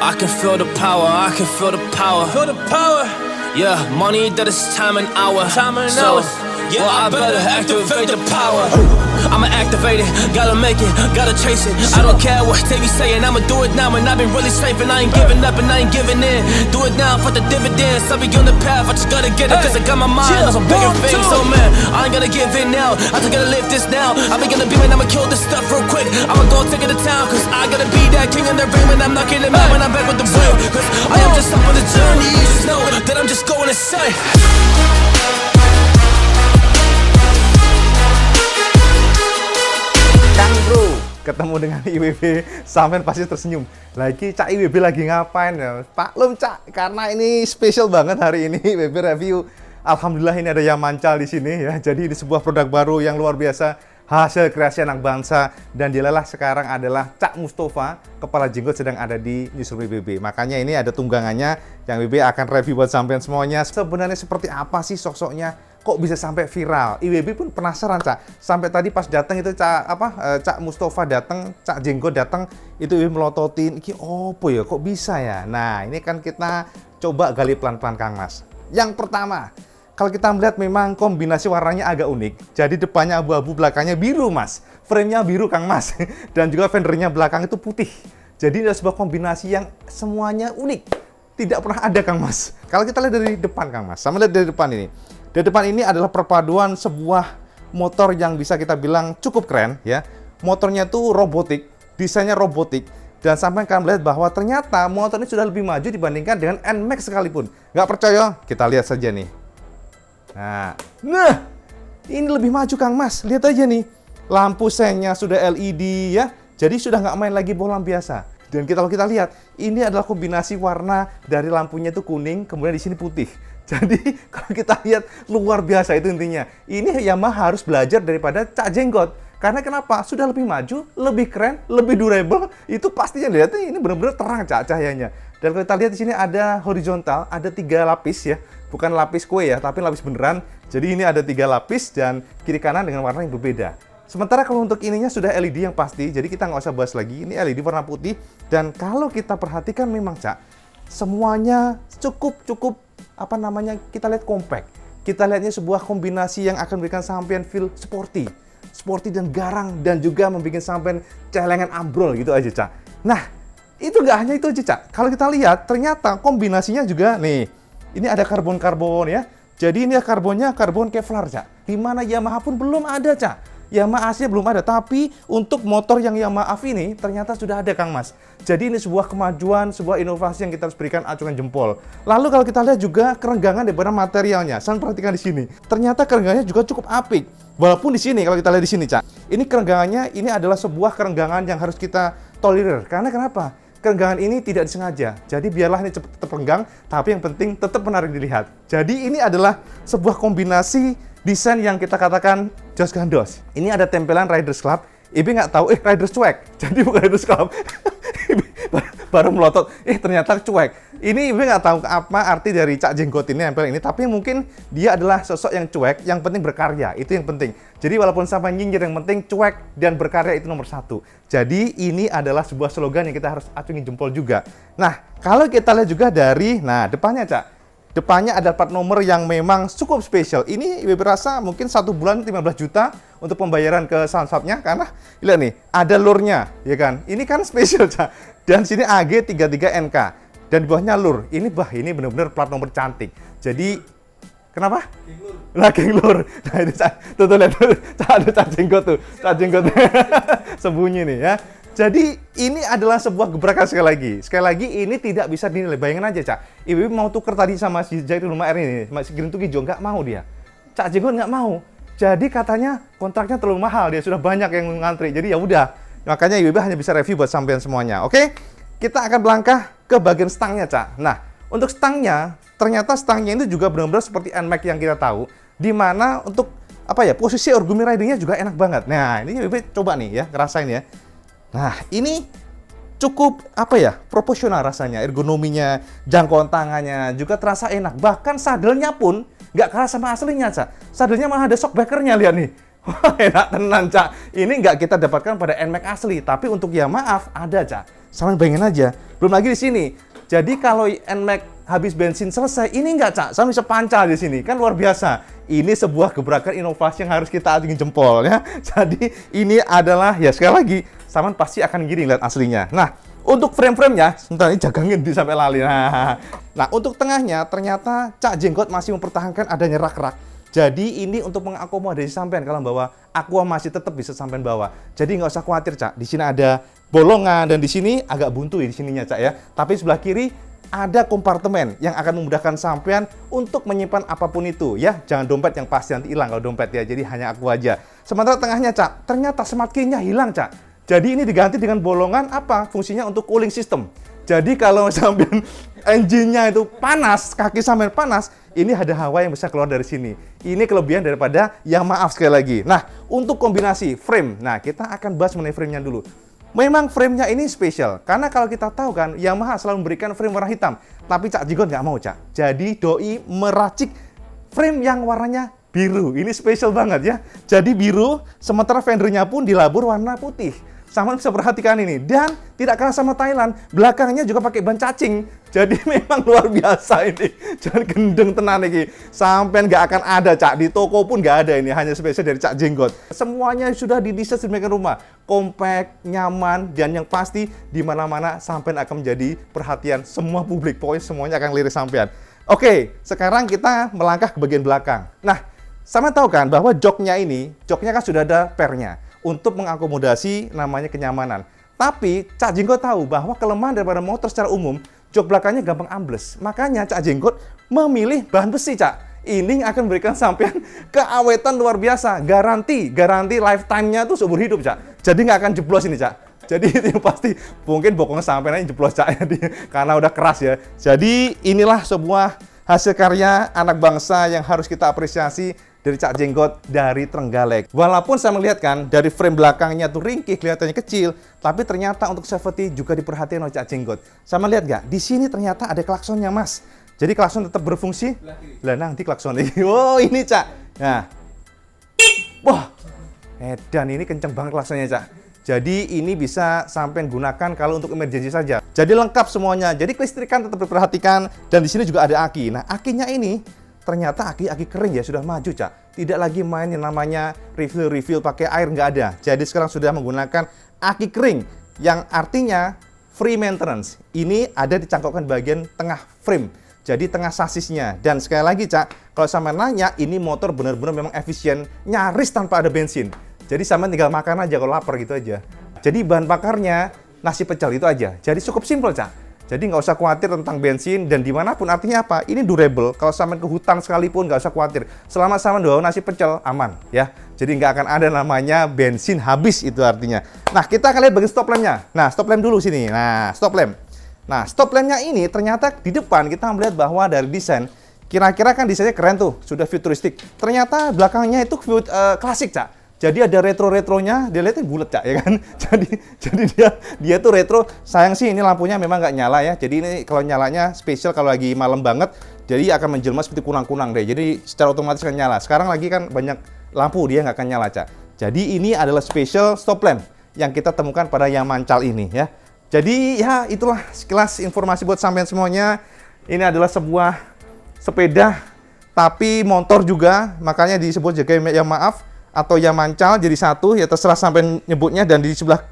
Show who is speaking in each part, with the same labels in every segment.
Speaker 1: I can feel the power, I can feel the power. Feel the power. Yeah, money that is time and hour. Time and hours. Yeah, well, I better activate the power. I'ma activate it, gotta make it, gotta chase it. I don't care what they be saying, I'ma do it now. And I've been really safe and I ain't giving up and I ain't giving in. Do it now for the dividends, I'll be on the path, I just gotta get it. Cause I got my mind on some bigger things. So man, I ain't gonna give in now, I just gotta live this now. I've been gonna be when I'ma kill this stuff real quick. I'ma go take it to town, cause I gotta be that king in the ring. When I'm knocking them out, when I'm back with the wheel. Cause I am just up on the journey, you just know that I'm just going insane.
Speaker 2: Kang Bro ketemu dengan IWB sampean pasti tersenyum. Lagi Cak IWB lagi ngapain ya? Maklum Cak, karena ini spesial banget hari ini IWB review. Alhamdulillah ini ada yang mancal di sini ya. Jadi ini sebuah produk baru yang luar biasa, hasil kreasi anak bangsa, dan dialah sekarang adalah Cak Mustafa, kepala jenggot sedang ada di Newsroom IWB. Makanya ini ada tunggangannya yang IWB akan review buat sampean semuanya. Sebenarnya seperti apa sih sosoknya? Kok bisa sampai viral? IWB pun penasaran Cak. Sampai tadi pas datang itu Cak Mustafa datang, Cak Jenggot datang, itu IWB melototin, iki opo ya? Kok bisa ya? Nah, ini kan kita coba gali pelan-pelan Kang Mas. Yang pertama, kalau kita melihat memang kombinasi warnanya agak unik. Jadi depannya abu-abu, belakangnya biru Mas. Frame-nya biru Kang Mas. Dan juga fendernya belakang itu putih. Jadi ada sebuah kombinasi yang semuanya unik. Tidak pernah ada Kang Mas. Kalau kita lihat dari depan Kang Mas, sama lihat dari depan ini. Di depan ini adalah perpaduan sebuah motor yang bisa kita bilang cukup keren ya. Motornya tuh robotik, desainnya robotik, dan sampai kalian melihat bahwa ternyata motor ini sudah lebih maju dibandingkan dengan NMAX sekalipun. Nggak percaya? Kita lihat saja nih. Nah, ini lebih maju Kang Mas. Lihat aja nih, lampu sengnya sudah LED ya. Jadi sudah nggak main lagi bohlam biasa. Dan kalau kita lihat, ini adalah kombinasi warna dari lampunya itu kuning, kemudian di sini putih. Jadi kalau kita lihat luar biasa itu intinya. Ini Yamaha harus belajar daripada Cak Jenggot. Karena kenapa? Sudah lebih maju, lebih keren, lebih durable. Itu pasti yang dilihat ini benar-benar terang Cak cahayanya. Dan kalau kita lihat di sini ada horizontal, ada 3 lapis ya. Bukan lapis kue ya, tapi lapis beneran. Jadi ini ada 3 lapis dan kiri kanan dengan warna yang berbeda. Sementara kalau untuk ininya sudah LED yang pasti, jadi kita nggak usah bahas lagi. Ini LED warna putih. Dan kalau kita perhatikan memang Cak, semuanya cukup kita lihat compact. Kita lihatnya sebuah kombinasi yang akan memberikan sampean feel sporty dan garang, dan juga membuat sampean celengan ambrol gitu aja Cak. Nah, itu nggak hanya itu aja Cak. Kalau kita lihat ternyata kombinasinya juga nih. Ini ada karbon ya. Jadi ini karbonnya karbon Kevlar Cak. Di mana Yamaha pun belum ada Cak. Yamaha aslinya belum ada, tapi untuk motor yang Yamaha ini ternyata sudah ada Kang Mas. Jadi ini sebuah kemajuan, sebuah inovasi yang kita harus berikan acungan jempol. Lalu kalau kita lihat juga kerenggangan daripada materialnya, saya perhatikan di sini. Ternyata kerenggangannya juga cukup apik. Walaupun di sini kalau kita lihat di sini Cak, ini kerenggangannya ini adalah sebuah kerenggangan yang harus kita tolerir. Karena kenapa? Kerenggangan ini tidak disengaja. Jadi biarlah ini cepat terpenggang, tapi yang penting tetap menarik dilihat. Jadi ini adalah sebuah kombinasi desain yang kita katakan jos gandos. Ini ada tempelan Riders Club. Ibi nggak tahu, Riders cuek. Jadi bukan Riders Club. Baru melotot, ternyata cuek. Ini Ibi nggak tahu apa arti dari Cak Jenggot ini nempel ini. Tapi mungkin dia adalah sosok yang cuek, yang penting berkarya. Itu yang penting. Jadi walaupun sampai nyinyir, yang penting cuek dan berkarya itu nomor 1. Jadi ini adalah sebuah slogan yang kita harus acungin jempol juga. Nah, kalau kita lihat juga dari, depannya Cak. Depannya ada plat nomor yang memang cukup spesial. Ini IWB rasa mungkin 1 bulan 15 juta untuk pembayaran ke Samsatnya, karena lihat nih, ada lurnya, ya kan? Ini kan spesial, Cak. Dan sini AG33NK. Dan di bawahnya lur. Ini benar-benar plat nomor cantik. Jadi, kenapa? King Lur. Nah, ini tuh lihat tuh, ada Cak Jenggot tuh. Cak Jenggot sembunyi nih ya. Jadi ini adalah sebuah gebrakan sekali lagi. Sekali lagi ini tidak bisa dinilai. Bayangin aja Cak, IWB mau tuker tadi sama si Jahit Rumah R ini, si Green Tukijo, nggak mau dia. Cak Jenggot nggak mau. Jadi katanya kontraknya terlalu mahal, dia sudah banyak yang ngantri. Jadi ya udah. Makanya IWB hanya bisa review buat sampean semuanya. Oke? Kita akan melangkah ke bagian stangnya Cak. Nah, untuk stangnya, ternyata stangnya itu juga benar-benar seperti NMAX yang kita tahu. Di mana untuk posisi origami ridingnya juga enak banget. Nah, ini IWB coba nih ya, ngerasain ya. Nah, ini cukup proporsional rasanya, ergonominya, jangkauan tangannya juga terasa enak. Bahkan sadelnya pun nggak kalah sama aslinya, Cak. Sadelnya malah ada shockbreaker-nya, lihat nih. Enak tenan, Cak. Ini nggak kita dapatkan pada NMAX asli, tapi untuk ya maaf ada, Cak. Sama bayangin aja. Belum lagi di sini. Jadi kalau NMAX habis bensin selesai, ini nggak, Cak. Sama bisa pancal di sini. Kan luar biasa. Ini sebuah gebrakan inovasi yang harus kita acungin jempol ya. Jadi ini adalah ya sekali lagi, Saman pasti akan giring lihat aslinya. Nah, untuk frame-framenya, sebentar ini jagangin di sampai lali. Nah, untuk tengahnya ternyata Cak Jenggot masih mempertahankan adanya rak-rak. Jadi ini untuk mengakomodasi sampean kalau bawa Aqua masih tetap bisa sampean bawa. Jadi nggak usah khawatir, Cak. Di sini ada bolongan dan di sini agak buntu ya di sininya, Cak ya. Tapi sebelah kiri ada kompartemen yang akan memudahkan sampean untuk menyimpan apapun itu ya. Jangan dompet yang pasti nanti hilang kalau dompet ya. Jadi hanya Aqua aja. Sementara tengahnya, Cak, ternyata smart key-nya hilang, Cak. Jadi ini diganti dengan bolongan apa? Fungsinya untuk cooling system. Jadi kalau sampean engine-nya itu panas, kaki sampean panas, ini ada hawa yang bisa keluar dari sini. Ini kelebihan daripada yang maaf sekali lagi. Nah, untuk kombinasi frame, nah kita akan bahas mengenai frame-nya dulu. Memang frame-nya ini spesial, karena kalau kita tahu kan, Yamaha selalu memberikan frame warna hitam. Tapi Cak Jenggot nggak mau, Cak. Jadi doi meracik frame yang warnanya biru. Ini spesial banget ya. Jadi biru, sementara fendernya pun dilabur warna putih. Sama bisa perhatikan ini, dan tidak kalah sama Thailand, belakangnya juga pakai ban cacing. Jadi memang luar biasa ini. Jangan gendeng tenan ini. Sampai nggak akan ada, Cak. Di toko pun nggak ada ini, hanya spesial dari Cak Jenggot. Semuanya sudah didesain sedemikian rumah. Compact, nyaman, dan yang pasti di mana-mana sampai akan menjadi perhatian semua publik. Pokoknya semuanya akan lirik sampean. Oke, sekarang kita melangkah ke bagian belakang. Nah, sama tahu kan bahwa joknya kan sudah ada pernya untuk mengakomodasi namanya kenyamanan. Tapi Cak Jenggot tahu bahwa kelemahan daripada motor secara umum, jok belakangnya gampang ambles. Makanya Cak Jenggot memilih bahan besi, Cak. Ini akan memberikan sampean keawetan luar biasa. Garanti lifetime-nya tuh seumur hidup, Cak. Jadi nggak akan jeblos ini, Cak. Jadi itu pasti mungkin bokongnya sampean aja jeblos, Cak. Karena udah keras ya. Jadi inilah sebuah hasil karya anak bangsa yang harus kita apresiasi dari Cak Jenggot dari Trenggalek. Walaupun saya melihat kan dari frame belakangnya tuh ringkih, kelihatannya kecil, tapi ternyata untuk safety juga diperhatikan oleh Cak Jenggot. Sama lihat nggak? Di sini ternyata ada klaksonnya, Mas. Jadi klakson tetap berfungsi. Lah nanti klakson ini. Oh, ini, Cak. Nah. Wah. Edan ini kenceng banget klaksonnya, Cak. Jadi ini bisa sampai gunakan kalau untuk emergency saja. Jadi lengkap semuanya. Jadi kelistrikan tetap diperhatikan dan di sini juga ada aki. Nah, akinya ini ternyata aki kering ya, sudah maju, Cak. Tidak lagi main yang namanya refill pakai air, nggak ada. Jadi sekarang sudah menggunakan aki kering yang artinya free maintenance. Ini ada dicangkokkan bagian tengah frame. Jadi tengah sasisnya. Dan sekali lagi, Cak, kalau sama nanya, ini motor benar-benar memang efisien, nyaris tanpa ada bensin. Jadi sama tinggal makan aja kalau lapar gitu aja. Jadi bahan bakarnya nasi pecel itu aja. Jadi cukup simpel, Cak. Jadi nggak usah khawatir tentang bensin dan dimanapun. Artinya apa? Ini durable. Kalau sampai ke hutan sekalipun nggak usah khawatir. Selama sama bawa nasi pecel aman ya. Jadi nggak akan ada namanya bensin habis itu artinya. Nah, kita akan lihat bagian stop lampnya. Nah, stop lamp dulu sini. Nah, stop lamp. Nah, stop lampnya ini ternyata di depan kita melihat bahwa dari desain kira-kira kan desainnya keren tuh, sudah futuristik. Ternyata belakangnya itu klasik, Cak. Jadi ada retro-retronya, dia lihatnya bulat, Cak, ya kan? Jadi dia tuh retro. Sayang sih ini lampunya memang nggak nyala ya. Jadi ini kalau nyalanya spesial kalau lagi malam banget, jadi akan menjelma seperti kunang-kunang deh. Jadi secara otomatis akan nyala. Sekarang lagi kan banyak lampu dia nggak akan nyala, Cak. Jadi ini adalah special stop lamp yang kita temukan pada yang mancal ini ya. Jadi ya itulah sekilas informasi buat sampean semuanya. Ini adalah sebuah sepeda tapi motor juga, makanya disebut juga ya maaf atau yang mancal jadi satu, ya terserah sampai nyebutnya. Dan di sebelah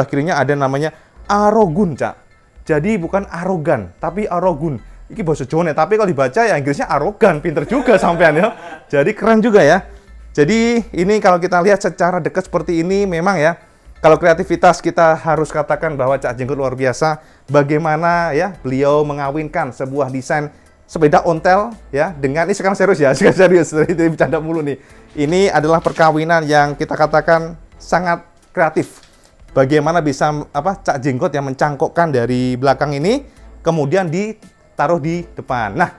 Speaker 2: kirinya ada namanya Arogun, Cak. Jadi bukan arogan, tapi Arogun. Ini bahasa Jawa, tapi kalau dibaca ya Inggrisnya arogan, pinter juga sampean ya. Jadi keren juga ya. Jadi ini kalau kita lihat secara dekat seperti ini memang ya, kalau kreativitas kita harus katakan bahwa Cak Jenggot luar biasa. Bagaimana ya beliau mengawinkan sebuah desain sepeda ontel ya dengan ini sekarang serius ya, sekarang serius, itu bercanda mulu nih. Ini adalah perkawinan yang kita katakan sangat kreatif. Bagaimana bisa Cak Jenggot yang mencangkokkan dari belakang ini kemudian ditaruh di depan. Nah,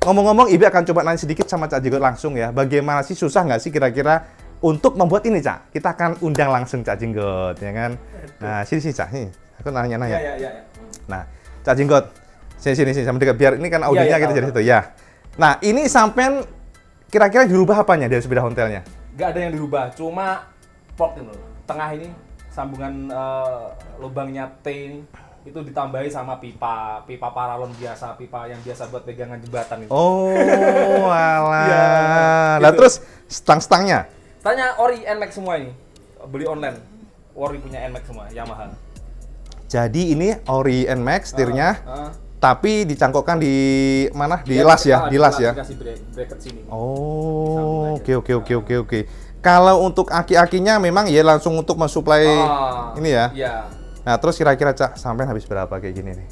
Speaker 2: ngomong-ngomong, Ibi akan coba nanya sedikit sama Cak Jenggot langsung ya. Bagaimana sih, susah nggak sih kira-kira untuk membuat ini, Cak? Kita akan undang langsung Cak Jenggot, ya kan? Nah, sini Cak, nih. Aku nanya-nanya. Ya. Nah, Cak Jenggot, sini sampai dekat biar ini kan audionya kita jadi situ ya. Nah, ini sampean kira-kira dirubah apanya dari sepeda ontelnya?
Speaker 3: nggak ada yang dirubah, cuma port ini loh. Tengah ini sambungan lubangnya T ini itu ditambahi sama pipa paralon biasa, pipa yang biasa buat pegangan jembatan itu.
Speaker 2: Oh, alah.
Speaker 3: Ya,
Speaker 2: Nah,
Speaker 3: gitu.
Speaker 2: terus stang-stangnya?
Speaker 3: Tanya Ori NMAX semua ini, beli online. Ori punya NMAX semua, Yamaha.
Speaker 2: Jadi ini Ori NMAX setirnya, tapi dicangkokkan di mana? Di
Speaker 3: Ya,
Speaker 2: las ya, di las ya.
Speaker 3: Dikasih bracket sini.
Speaker 2: Oh, oke. Kalau untuk aki-akinya memang ya langsung untuk mensuplai ini ya.
Speaker 3: Iya.
Speaker 2: Nah, terus kira-kira Cak, sampai habis berapa kayak gini nih?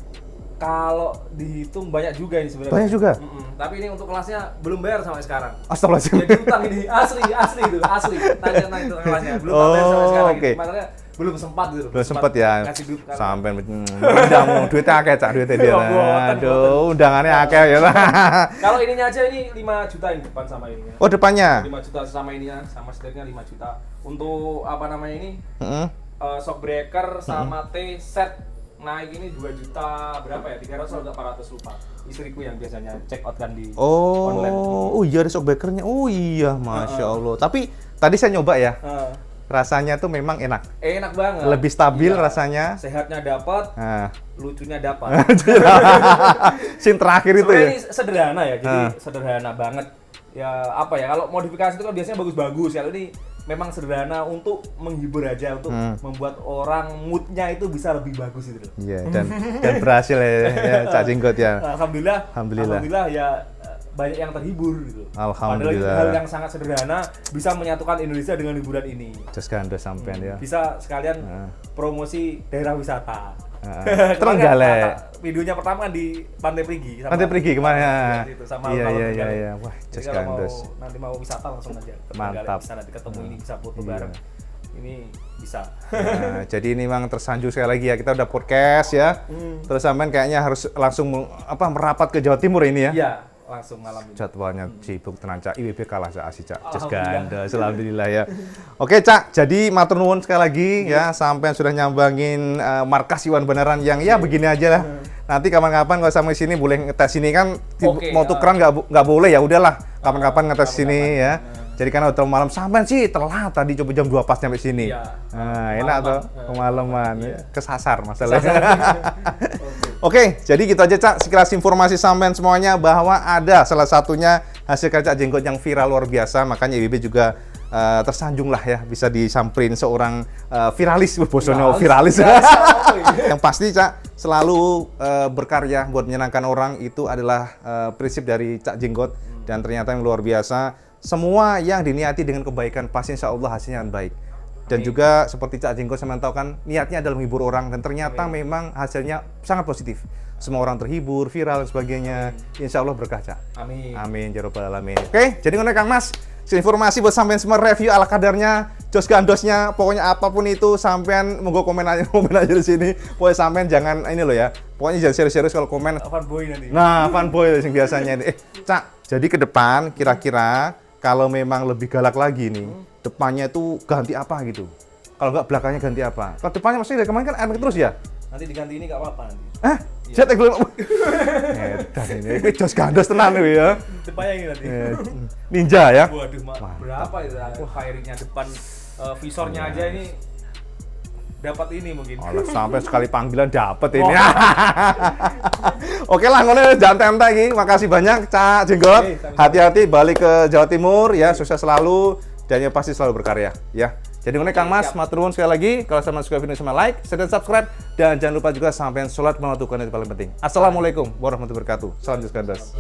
Speaker 3: Kalau dihitung banyak juga ini sebenarnya.
Speaker 2: Banyak juga?
Speaker 3: Tapi ini untuk kelasnya belum bayar sampai sekarang.
Speaker 2: Astagfirullahaladzim.
Speaker 3: Jadi utang ini asli itu asli. Tanya itu kelasnya belum bayar sampai sekarang.
Speaker 2: oke.
Speaker 3: Makanya belum sempat gitu.
Speaker 2: Belum sempat ya.
Speaker 3: Ngasih duit kan.
Speaker 2: Sampai undang duitnya akeh Cak, duitnya dia.
Speaker 3: Boten.
Speaker 2: Aduh, undangannya akeh ya.
Speaker 3: Kalau ininya aja ini 5 juta ini depan sama ininya.
Speaker 2: Oh, depannya.
Speaker 3: 5 juta sama ininya, sama setirnya 5 juta. Untuk apa namanya ini?
Speaker 2: Heeh.
Speaker 3: Shock breaker sama T set naik ini 2 juta berapa ya? 300 atau 400 lupa. Istriku yang biasanya check out kan di online.
Speaker 2: Oh iya ada shockbreakernya. Oh iya, Masya Allah. Tapi tadi saya nyoba ya, rasanya tuh memang enak.
Speaker 3: Enak banget.
Speaker 2: Lebih stabil
Speaker 3: Iya.
Speaker 2: rasanya.
Speaker 3: Sehatnya dapat,
Speaker 2: Nah,
Speaker 3: lucunya dapat.
Speaker 2: scene terakhir itu
Speaker 3: Sebenarnya
Speaker 2: ya.
Speaker 3: ini sederhana ya, jadi sederhana banget. Ya apa ya, kalau modifikasi itu kan biasanya bagus-bagus. Kalau ini memang sederhana untuk menghibur aja, untuk membuat orang moodnya itu bisa lebih bagus gitu loh.
Speaker 2: Iya, dan berhasil ya Cak Jenggot ya.
Speaker 3: Alhamdulillah ya banyak yang terhibur gitu.
Speaker 2: Alhamdulillah.
Speaker 3: Padahal hal yang sangat sederhana bisa menyatukan Indonesia dengan hiburan ini.
Speaker 2: Just gandos sampean ya.
Speaker 3: Bisa sekalian promosi daerah wisata.
Speaker 2: Trenggalek.
Speaker 3: Videonya pertama kan di Pantai Perigi.
Speaker 2: Nanti pergi kemana?
Speaker 3: Itu, sama
Speaker 2: Iya
Speaker 3: alun-alun
Speaker 2: iya
Speaker 3: Trenggalek.
Speaker 2: iya. Wah,
Speaker 3: Jadi
Speaker 2: just
Speaker 3: kalau mau,
Speaker 2: gandos.
Speaker 3: nanti mau wisata langsung aja ke
Speaker 2: Mantap.
Speaker 3: Trenggalek, bisa nanti ketemu ini bisa foto bareng. Ini bisa.
Speaker 2: Nah, jadi ini memang tersanjung sekali lagi ya, kita udah podcast ya. Terus sampean kayaknya harus langsung merapat ke Jawa Timur ini ya.
Speaker 3: Iya, langsung malam ini.
Speaker 2: Jadwalnya sibuk tenan Cak, IWB kalah Cak Asi Cak. Just
Speaker 3: Alhamdulillah.
Speaker 2: gandos, alhamdulillah ya. Oke Cak, jadi matur nuwun sekali lagi ya, sampean sudah nyambangin markas Iwan beneran yang ya begini aja lah. Nanti kapan-kapan kalau sampai sini boleh ngetes sini kan,
Speaker 3: Oke,
Speaker 2: mau tukeran nggak boleh ya udahlah. Kapan-kapan ngetes sini ya. Jadi karena hotel malam sampean sih telat tadi coba jam 2 pas nyampe sini.
Speaker 3: Iya.
Speaker 2: Nah, enak tuh kemalaman.
Speaker 3: Iya.
Speaker 2: Kesasar masalahnya. Oke, jadi gitu aja Cak, sekilas informasi sampean semuanya bahwa ada salah satunya hasil karya Cak Jenggot yang viral luar biasa, makanya IWB juga tersanjung lah ya bisa disamperin seorang viralis, bosono viralis. Yang pasti Cak selalu berkarya buat menyenangkan orang itu adalah prinsip dari Cak Jenggot dan ternyata yang luar biasa. Semua yang diniati dengan kebaikan pasti insya Allah hasilnya akan baik. Dan juga seperti Cak Jenggot saya tahu kan niatnya adalah menghibur orang dan ternyata memang hasilnya sangat positif. Semua orang terhibur, viral dan sebagainya. Insya Allah berkah Cak.
Speaker 3: Amin.
Speaker 2: Amin ya rabbal alamin. Oke, jadi ngono Kang Mas. Informasi buat sampean semua review ala kadarnya, jos gandosnya, pokoknya apapun itu sampean monggo komen aja di sini. Pokoknya sampean jangan ini loh ya. Pokoknya jangan serius-serius kalau komen.
Speaker 3: Fanboy nanti.
Speaker 2: Nah, fanboy yang biasanya ini. Cak, jadi ke depan kira-kira kalau memang lebih galak lagi nih, depannya itu ganti apa gitu? Kalau nggak belakangnya ganti apa? Kalau depannya maksudnya dari kemarin kan NMAX terus ya?
Speaker 3: Nanti diganti ini nggak apa-apa nanti.
Speaker 2: Hah? Jet belum. Edan ini jos gandos tenan loh ya.
Speaker 3: Depannya ini nanti.
Speaker 2: Ninja ya.
Speaker 3: Waduh, berapa itu firingnya depan visornya aja ini dapat ini mungkin.
Speaker 2: Alah, sampai sekali panggilan dapat ini. Oke lah, ngono jangan tempe iki. Makasih banyak Cak Jenggot.
Speaker 3: Oke, sama-sama.
Speaker 2: Hati-hati balik ke Jawa Timur ya, sukses selalu dan yang pasti selalu berkarya ya. Jadi ngono Kang Mas, matur nuwun sekali lagi. Kalau sama suka video sama like, share dan subscribe dan jangan lupa juga sampean sholat menutup itu paling penting. Assalamualaikum warahmatullahi wabarakatuh. Salam Just Gandos.